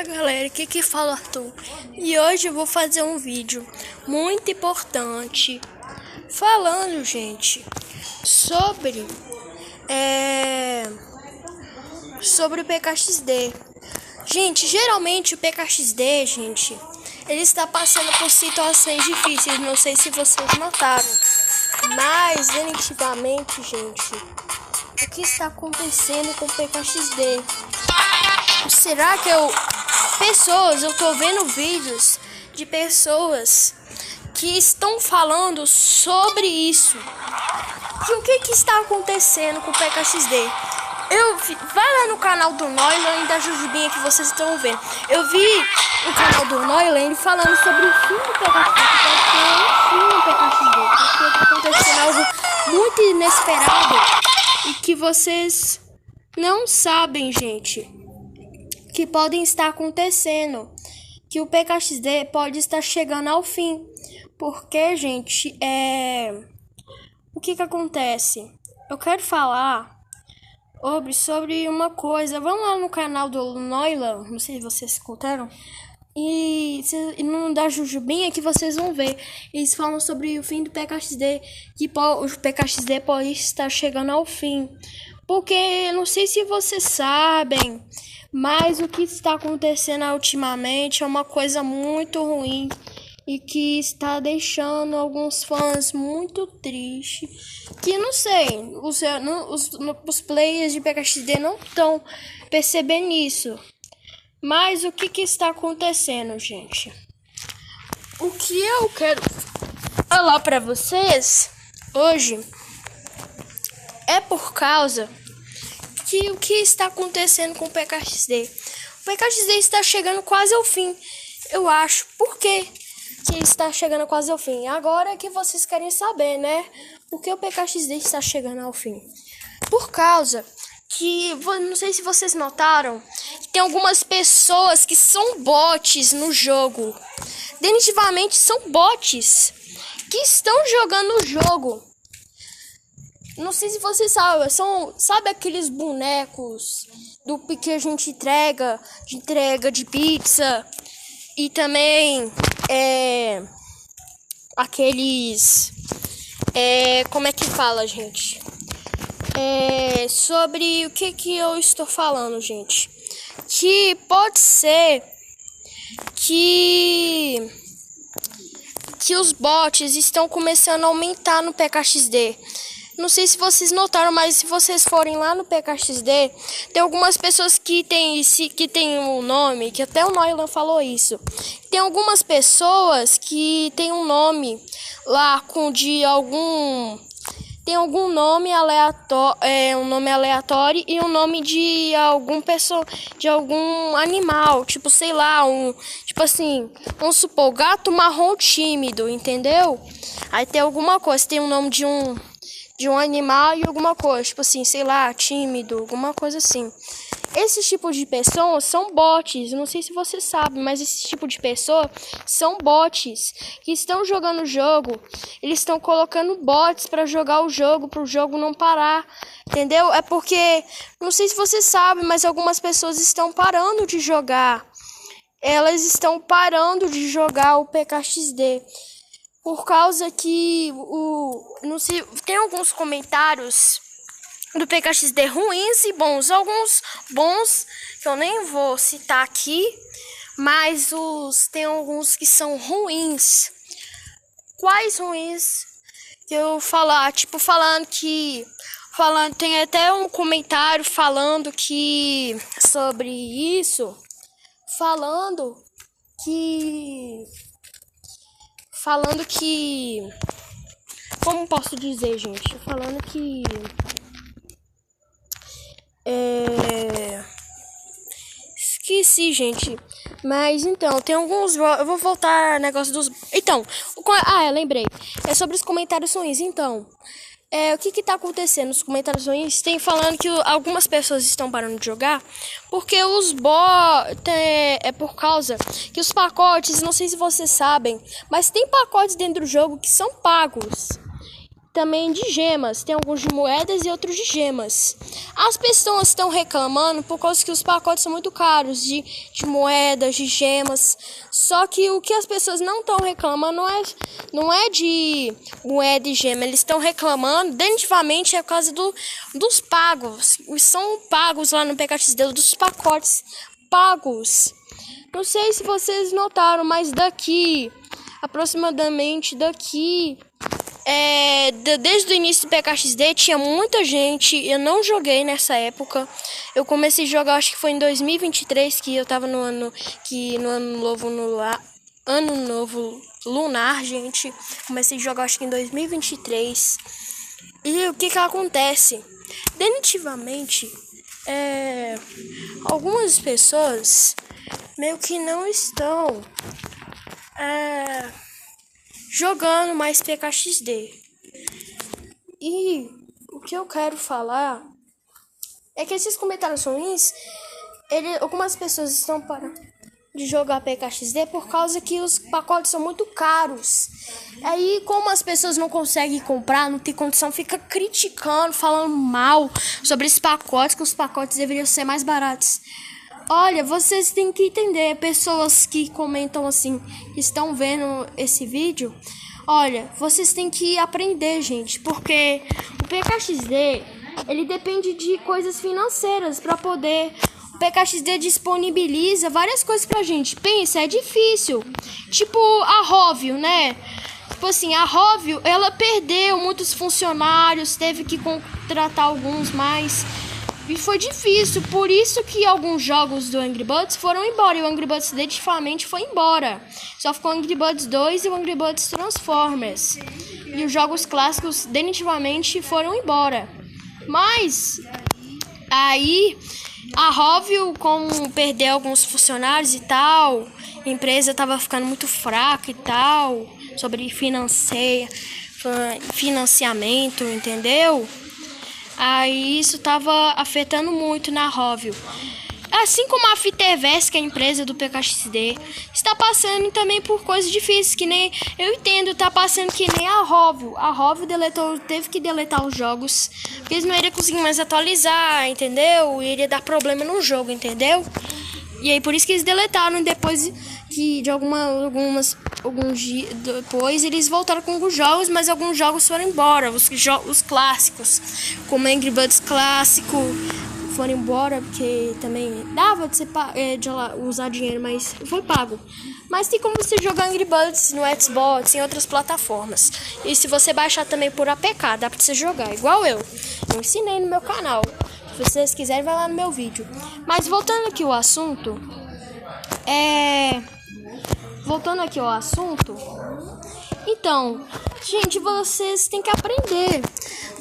Fala galera, aqui que fala o Arthur e hoje eu vou fazer um vídeo muito importante falando, gente, sobre o PKXD. Gente, geralmente o PKXD, gente, ele está passando por situações difíceis, não sei se vocês notaram, mas definitivamente, gente, o que está acontecendo com o PKXD? Será que eu tô vendo vídeos de pessoas que estão falando sobre isso. E o que está acontecendo com o PKXD? Vai lá no canal do Noyland e da Jujubinha que vocês estão vendo. Eu vi no canal do Noyland falando sobre o fim do PKXD. Porque está acontecendo algo muito inesperado e que vocês não sabem, gente, que podem estar acontecendo, que o PKXD pode estar chegando ao fim, porque, gente, o que acontece? Eu quero falar sobre uma coisa. Vamos lá no canal do Noyland, não sei se vocês escutaram, e no da Jujubinha que vocês vão ver. Eles falam sobre o fim do PKXD, que o PKXD pode estar chegando ao fim, porque não sei se vocês sabem, mas o que está acontecendo ultimamente é uma coisa muito ruim e que está deixando alguns fãs muito tristes. Que não sei, os players de PKXD não estão percebendo isso. Mas o que está acontecendo, gente? O que eu quero falar para vocês hoje é por causa que o que está acontecendo com o PKXD. O PKXD está chegando quase ao fim, eu acho. Por que ele está chegando quase ao fim? Agora é que vocês querem saber, né? Por que o PKXD está chegando ao fim? Por causa que, não sei se vocês notaram, que tem algumas pessoas que são bots no jogo. Definitivamente são bots que estão jogando o jogo. Não sei se vocês sabem, sabe aqueles bonecos que a gente entrega de pizza, e também aqueles, como é que fala, gente? Sobre o que eu estou falando, gente, que pode ser que os bots estão começando a aumentar no PKXD. Não sei se vocês notaram, mas se vocês forem lá no PKXD, tem algumas pessoas que tem um nome, que até o Noyland falou isso. Tem algumas pessoas que tem um nome lá tem algum nome aleatório, um nome aleatório e um nome de algum animal, tipo, sei lá, tipo assim, vamos supor, gato marrom tímido, entendeu? Aí tem alguma coisa, tem um nome de um animal e alguma coisa, tipo assim, sei lá, tímido, alguma coisa assim. Esse tipo de pessoas são bots, não sei se você sabe, mas esse tipo de pessoa são bots que estão jogando o jogo. Eles estão colocando bots para jogar o jogo, para o jogo não parar, entendeu? É porque, não sei se você sabe, mas algumas pessoas estão parando de jogar. Elas estão parando de jogar o PKXD. Por causa que não sei, tem alguns comentários do PKXD ruins e bons. Alguns bons que eu nem vou citar aqui, mas tem alguns que são ruins. Quais ruins que eu falar? Tipo, tem até um comentário falando sobre isso, falando que, como posso dizer, gente? Falando que esqueci, gente. Mas então, tem alguns, eu vou voltar ao negócio dos, então, lembrei. É sobre os comentários ruins. Então, o que tá acontecendo? Os comentários ruins tem falando que algumas pessoas estão parando de jogar porque os bots, por causa que os pacotes, não sei se vocês sabem, mas tem pacotes dentro do jogo que são pagos. também de gemas. Tem alguns de moedas e outros de gemas. As pessoas estão reclamando por causa que os pacotes são muito caros de moedas, de gemas. Só que o que as pessoas não estão reclamando não é de moeda e gema. Eles estão reclamando definitivamente é por causa dos pagos. São pagos lá no PKXD, dos pacotes pagos. Não sei se vocês notaram, mas aproximadamente desde o início do PKXD tinha muita gente. Eu não joguei nessa época. Eu comecei a jogar, acho que foi em 2023, que eu tava no ano novo lunar, gente. Comecei a jogar, acho que em 2023. E o que acontece? Definitivamente, algumas pessoas meio que não estão jogando mais PKXD. E o que eu quero falar é que esses comentários ruins, algumas pessoas estão parando de jogar PKXD por causa que os pacotes são muito caros. Aí, como as pessoas não conseguem comprar, não tem condição, fica criticando, falando mal sobre esses pacotes, que os pacotes deveriam ser mais baratos. Olha, vocês têm que entender, pessoas que comentam assim, que estão vendo esse vídeo, olha, vocês têm que aprender, gente, porque o PKXD, ele depende de coisas financeiras para poder. O PKXD disponibiliza várias coisas pra gente. Pensa, é difícil. Tipo a Rovio, né? Tipo assim, a Rovio, ela perdeu muitos funcionários, teve que contratar alguns mais. E foi difícil, por isso que alguns jogos do Angry Birds foram embora. E o Angry Birds definitivamente foi embora. Só ficou o Angry Birds 2 e o Angry Birds Transformers. E os jogos clássicos definitivamente foram embora. Mas aí a Rovio, como perdeu alguns funcionários e tal, a empresa tava ficando muito fraca e tal, sobre financiamento, entendeu? Aí isso tava afetando muito na Rovio. Assim como a Fiterverse, que é a empresa do PKXD, está passando também por coisas difíceis, que nem eu entendo, tá passando que nem a Rovio. A Rovio teve que deletar os jogos, porque eles não iriam conseguir mais atualizar, entendeu? Iria dar problema no jogo, entendeu? E aí por isso que eles deletaram, depois que de alguns dias depois eles voltaram com alguns jogos, mas alguns jogos foram embora, os clássicos, como Angry Birds clássico, foram embora, porque também dava de usar dinheiro, mas foi pago. Mas tem como você jogar Angry Birds no Xbox, em outras plataformas. E se você baixar também por APK, dá pra você jogar, igual eu ensinei no meu canal. Se vocês quiserem, vai lá no meu vídeo. Mas voltando aqui ao assunto, então, gente, vocês têm que aprender.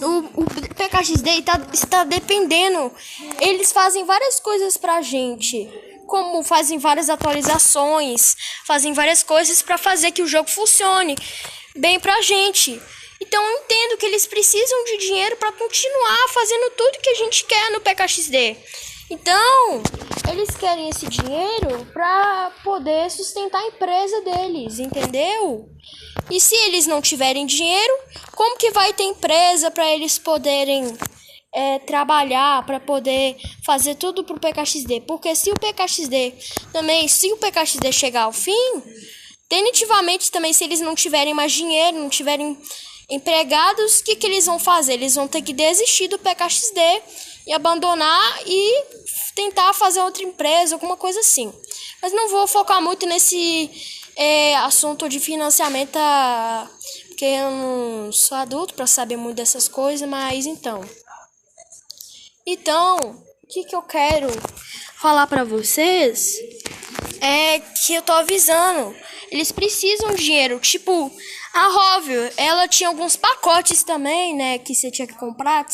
O PKXD está dependendo. Eles fazem várias coisas pra gente, como fazem várias atualizações, fazem várias coisas pra fazer que o jogo funcione bem pra gente. Então eu entendo que eles precisam de dinheiro pra continuar fazendo tudo que a gente quer no PKXD. Então, eles querem esse dinheiro pra poder sustentar a empresa deles, entendeu? E se eles não tiverem dinheiro, como que vai ter empresa pra eles poderem trabalhar, pra poder fazer tudo pro PKXD? Porque se o PKXD chegar ao fim, definitivamente também, se eles não tiverem mais dinheiro, não tiverem empregados, o que eles vão fazer? Eles vão ter que desistir do PKXD e abandonar e tentar fazer outra empresa, alguma coisa assim. Mas não vou focar muito nesse assunto de financiamento, porque eu não sou adulto para saber muito dessas coisas, mas então, o que eu quero falar para vocês é que eu tô avisando, eles precisam de dinheiro, tipo a Rovio, ela tinha alguns pacotes também, né, que você tinha que comprar,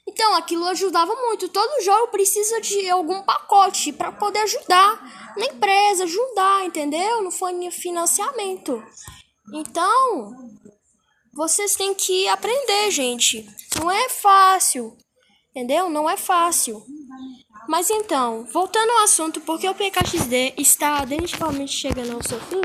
então aquilo ajudava muito. Todo jogo precisa de algum pacote para poder ajudar na empresa, ajudar, entendeu? No financiamento. Então, vocês têm que aprender, gente. Não é fácil, entendeu? Não é fácil. Mas então, voltando ao assunto, porque o PKXD está definitivamente chegando ao seu fim,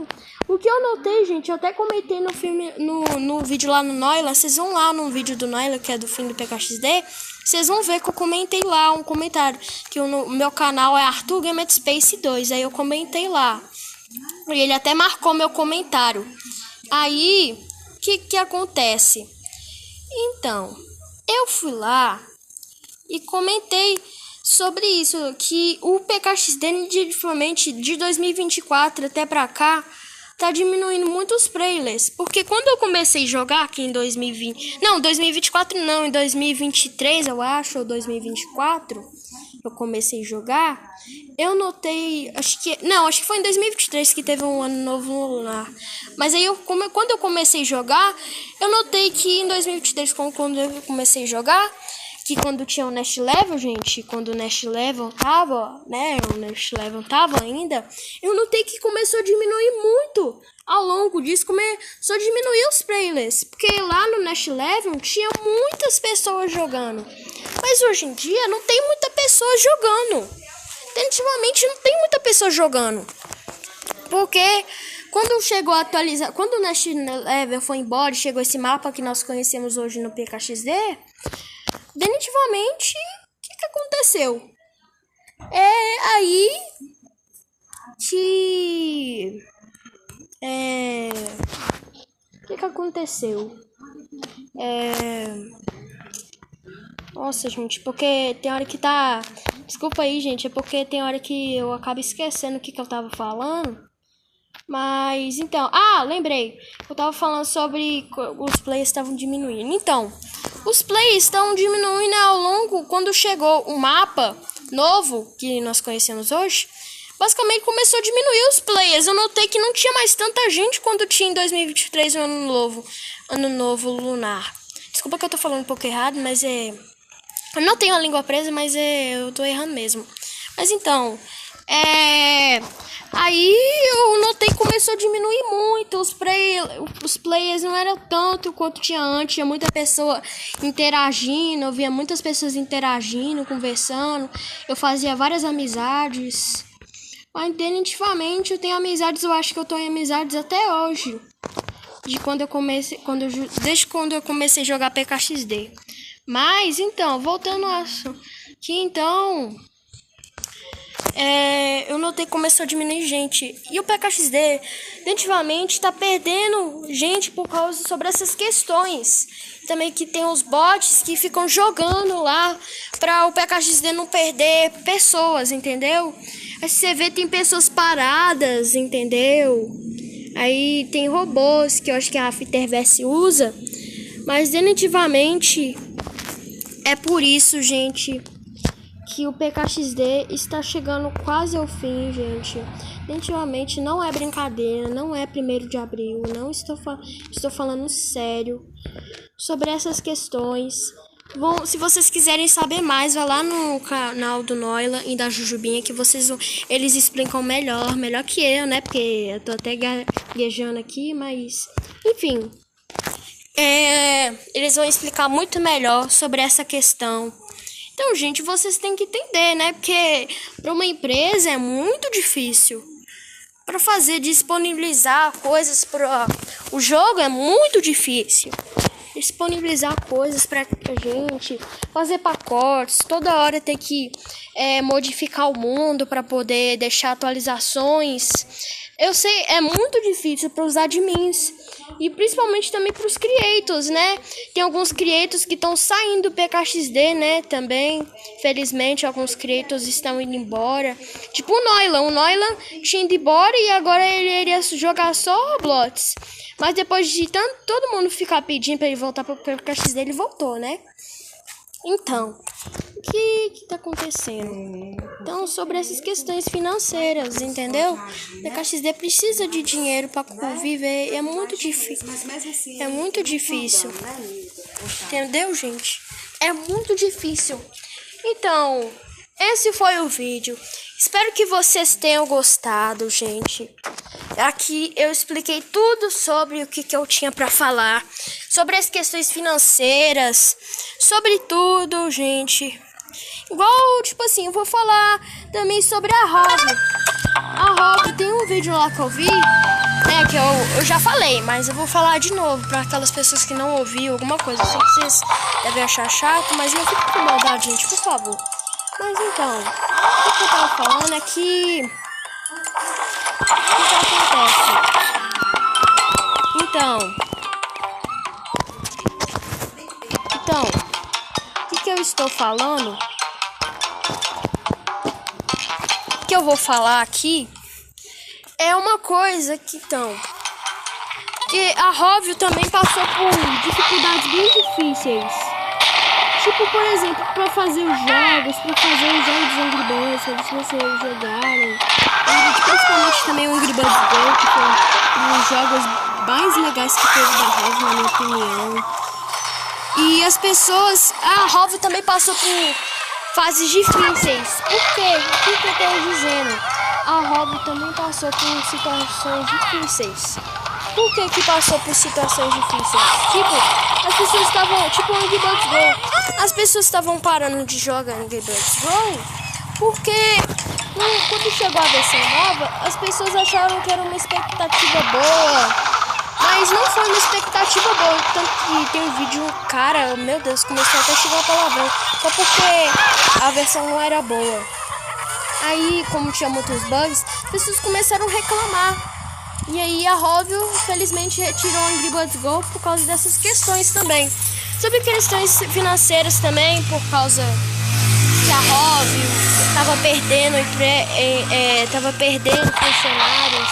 O que eu notei, gente, eu até comentei no filme, no vídeo lá no Noila. Vocês vão lá no vídeo do Noila, que é do fim do PKXD. Vocês vão ver que eu comentei lá um comentário. Que o meu canal é Arthur Gamer Space 2. Aí eu comentei lá. E ele até marcou meu comentário. Aí, o que acontece? Então, eu fui lá e comentei sobre isso. Que o PKXD, definitivamente, de 2024 até pra cá, tá diminuindo muito os players. Porque quando eu comecei a jogar aqui em 2020... Não, 2024 não, em 2023 eu acho, ou 2024, eu comecei a jogar. Eu notei, acho que foi em 2023 que teve um ano novo lunar. Mas aí, quando eu comecei a jogar, eu notei que em 2023, quando eu comecei a jogar... Que quando tinha o Next Level, gente, quando o Next Level tava, né, o Next Level tava ainda, eu notei que começou a diminuir muito ao longo disso, começou a diminuir os players, porque lá no Next Level tinha muitas pessoas jogando, mas hoje em dia não tem muita pessoa jogando, definitivamente não tem muita pessoa jogando, porque quando chegou a atualizar, quando o Next Level foi embora e chegou esse mapa que nós conhecemos hoje no PKXD, definitivamente, o que aconteceu? É aí que... O que aconteceu? Nossa, gente, porque tem hora que tá... Desculpa aí, gente, é porque tem hora que eu acabo esquecendo o que eu tava falando. Mas, então... lembrei. Eu tava falando sobre os players estavam diminuindo. Então... Os plays estão diminuindo ao longo. Quando chegou o mapa novo que nós conhecemos hoje, basicamente começou a diminuir os players. Eu notei que não tinha mais tanta gente quando tinha em 2023 o ano novo lunar. Desculpa que eu tô falando um pouco errado, mas eu não tenho a língua presa, mas eu tô errando mesmo. Mas então, aí eu notei que começou a diminuir muito. Os players não eram tanto quanto tinha antes. Tinha muita pessoa interagindo. Eu via muitas pessoas interagindo, conversando. Eu fazia várias amizades. Mas definitivamente eu tenho amizades. Eu acho que eu tô em amizades até hoje. Desde quando eu comecei a jogar PKXD. Mas então, voltando ao assunto. Eu notei que começou a diminuir gente. E o PKXD, definitivamente, tá perdendo gente por causa sobre essas questões. Também que tem os bots que ficam jogando lá pra o PKXD não perder pessoas, entendeu? Aí você vê, tem pessoas paradas, entendeu? Aí tem robôs que eu acho que a Afterverse usa. Mas definitivamente é por isso, gente, que o PKXD está chegando quase ao fim, gente. Definitivamente não é brincadeira, não é 1º de abril, não estou falando sério sobre essas questões. Bom, se vocês quiserem saber mais, vai lá no canal do Noila e da Jujubinha, que eles explicam melhor que eu, né? Porque eu tô até gaguejando aqui, mas enfim. Eles vão explicar muito melhor sobre essa questão. Então, gente, vocês têm que entender, né? Porque para uma empresa é muito difícil. Para disponibilizar coisas para o jogo é muito difícil. Disponibilizar coisas pra gente, fazer pacotes, toda hora ter que modificar o mundo para poder deixar atualizações. Eu sei, é muito difícil para os admins e principalmente também para os creators, né? Tem alguns creators que estão saindo do PKXD, né? Também, felizmente, alguns creators estão indo embora. Tipo o Noila. O Noila tinha ido embora e agora ele iria jogar só Roblox. Mas depois de todo mundo ficar pedindo para ele voltar para o PKXD, ele voltou, né? Então, o que tá acontecendo? Então, sobre essas questões financeiras, entendeu? O PKXD precisa de dinheiro para viver. É muito difícil. É muito difícil. Entendeu, gente? É muito difícil. Então, esse foi o vídeo. Espero que vocês tenham gostado, gente. Aqui eu expliquei tudo sobre o que eu tinha para falar. Sobre as questões financeiras. Sobre tudo, gente. Igual, tipo assim, eu vou falar também sobre a Rob. A Rob tem um vídeo lá que eu vi. né, que eu já falei, mas eu vou falar de novo para aquelas pessoas que não ouviram alguma coisa. Eu sei que vocês devem achar chato, mas não fica com maldade, gente, por favor. Mas então, o que eu tava falando é que... O que acontece? Então, o que eu estou falando? O que eu vou falar aqui é uma coisa que que a Rovio também passou por dificuldades bem difíceis. Tipo, por exemplo, para fazer os jogos de Angry Birds, se vocês jogarem. Principalmente também o Angry Birds Go, que foi um dos jogos mais legais que teve da Rovio, na minha opinião. E as pessoas... A Rovio também passou por fases difíceis. Por quê? O que eu estou dizendo? A Rovio também passou por situações difíceis. Por que passou por situações difíceis? Tipo, as pessoas estavam... Tipo, Angry Birds Go. As pessoas estavam parando de jogar Angry Birds Go porque... Quando chegou a versão nova, as pessoas acharam que era uma expectativa boa. Mas não foi uma expectativa boa. Tanto que tem um vídeo, um cara, meu Deus, começou até a chegar a palavrão. Só porque a versão não era boa. Aí, como tinha muitos bugs, as pessoas começaram a reclamar. E aí a Rovio, felizmente, retirou o Angry Birds Go por causa dessas questões também. Sobre questões financeiras também, por causa que a Rovio tava perdendo funcionários.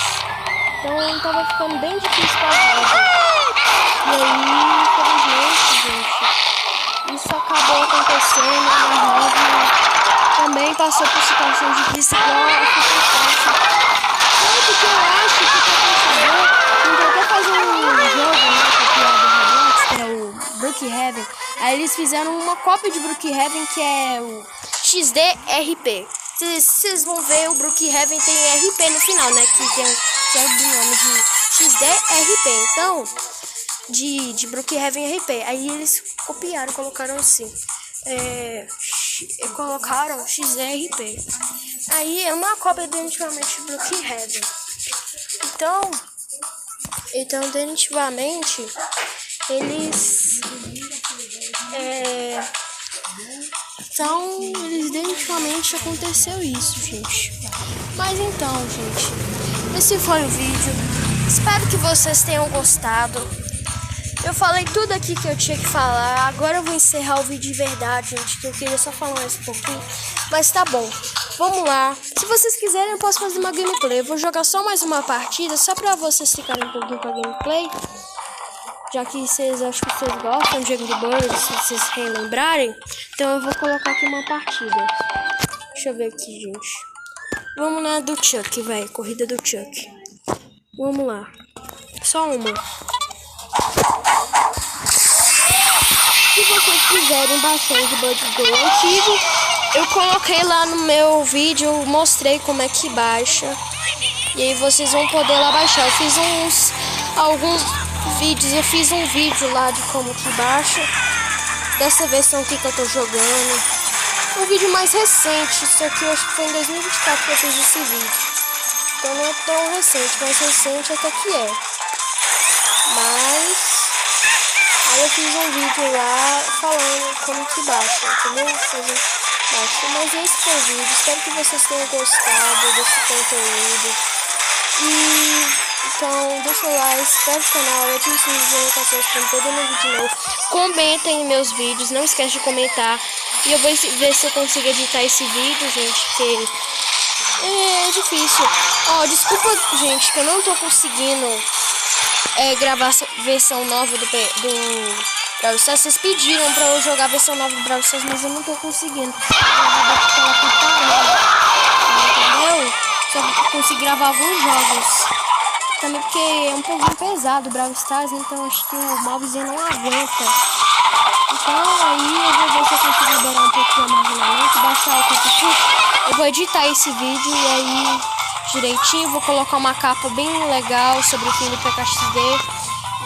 Então tava ficando bem difícil pra Rovio. E aí, infelizmente, gente, isso acabou acontecendo e a Rovio também passou por situações difíceis igual a circunstância. Porque eu acho que pra até fazer um jogo, né, copiado do Roblox, que é o Brookhaven. Aí eles fizeram uma cópia de Brookhaven que é o XDRP. Vocês vão ver, o Brookhaven tem RP no final, né? Que tem o nome de XDRP. Então, de Brookhaven RP. Aí eles copiaram, colocaram assim. Colocaram XDRP. Aí é uma cópia definitivamente de Brookhaven. Então definitivamente eles definitivamente aconteceu isso, gente. Mas então, gente, esse foi o vídeo. Espero que vocês tenham gostado. Eu falei tudo aqui que eu tinha que falar. Agora eu vou encerrar o vídeo de verdade, gente, que eu queria só falar mais um pouquinho. Mas tá bom, vamos lá. Se vocês quiserem, eu posso fazer uma gameplay. Eu vou jogar só mais uma partida, só pra vocês ficarem um pouquinho com a gameplay. Já que acho que vocês gostam de Angry Birds, se vocês relembrarem. Então eu vou colocar aqui uma partida. Deixa eu ver aqui, gente. Vamos na do Chuck, velho. Corrida do Chuck. Vamos lá. Só uma. Se vocês quiserem baixar o Angry Birds Go antigo, eu coloquei lá no meu vídeo, mostrei como é que baixa. E aí vocês vão poder lá baixar. Eu fiz alguns vídeos, eu fiz um vídeo lá de como que baixa. Dessa versão aqui que eu tô jogando. Um vídeo mais recente, isso aqui eu acho que foi em 2024 que eu fiz esse vídeo. Então não é tão recente, mais recente até que é. Mas... aí eu fiz um vídeo lá falando como que baixa, entendeu? Mas esse foi o vídeo. Espero que vocês tenham gostado desse conteúdo. E então deixa o like, se inscreve no canal, ative o sininho de notificações para não perder meu vídeo novo. Comentem meus vídeos, não esquece de comentar. E eu vou ver se eu consigo editar esse vídeo, gente, porque é difícil. Desculpa, gente, que eu não tô conseguindo gravar a versão nova do Brawl Stars. Vocês pediram pra eu jogar a versão nova do Brawl Stars, mas eu não tô conseguindo. Entendeu? Só consegui gravar alguns jogos. Também porque é um pouquinho pesado o Brawl Stars, então acho que o mobzinho não aguenta. Então aí eu vou ver se eu consigo liberar um pouquinho o armazenamento, baixar o computer. Eu vou editar esse vídeo e aí direitinho, vou colocar uma capa bem legal sobre o fim do PKXD.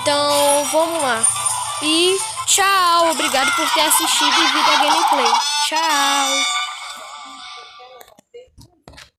Então vamos lá. E tchau, obrigado por ter assistido o vídeo da gameplay. Tchau.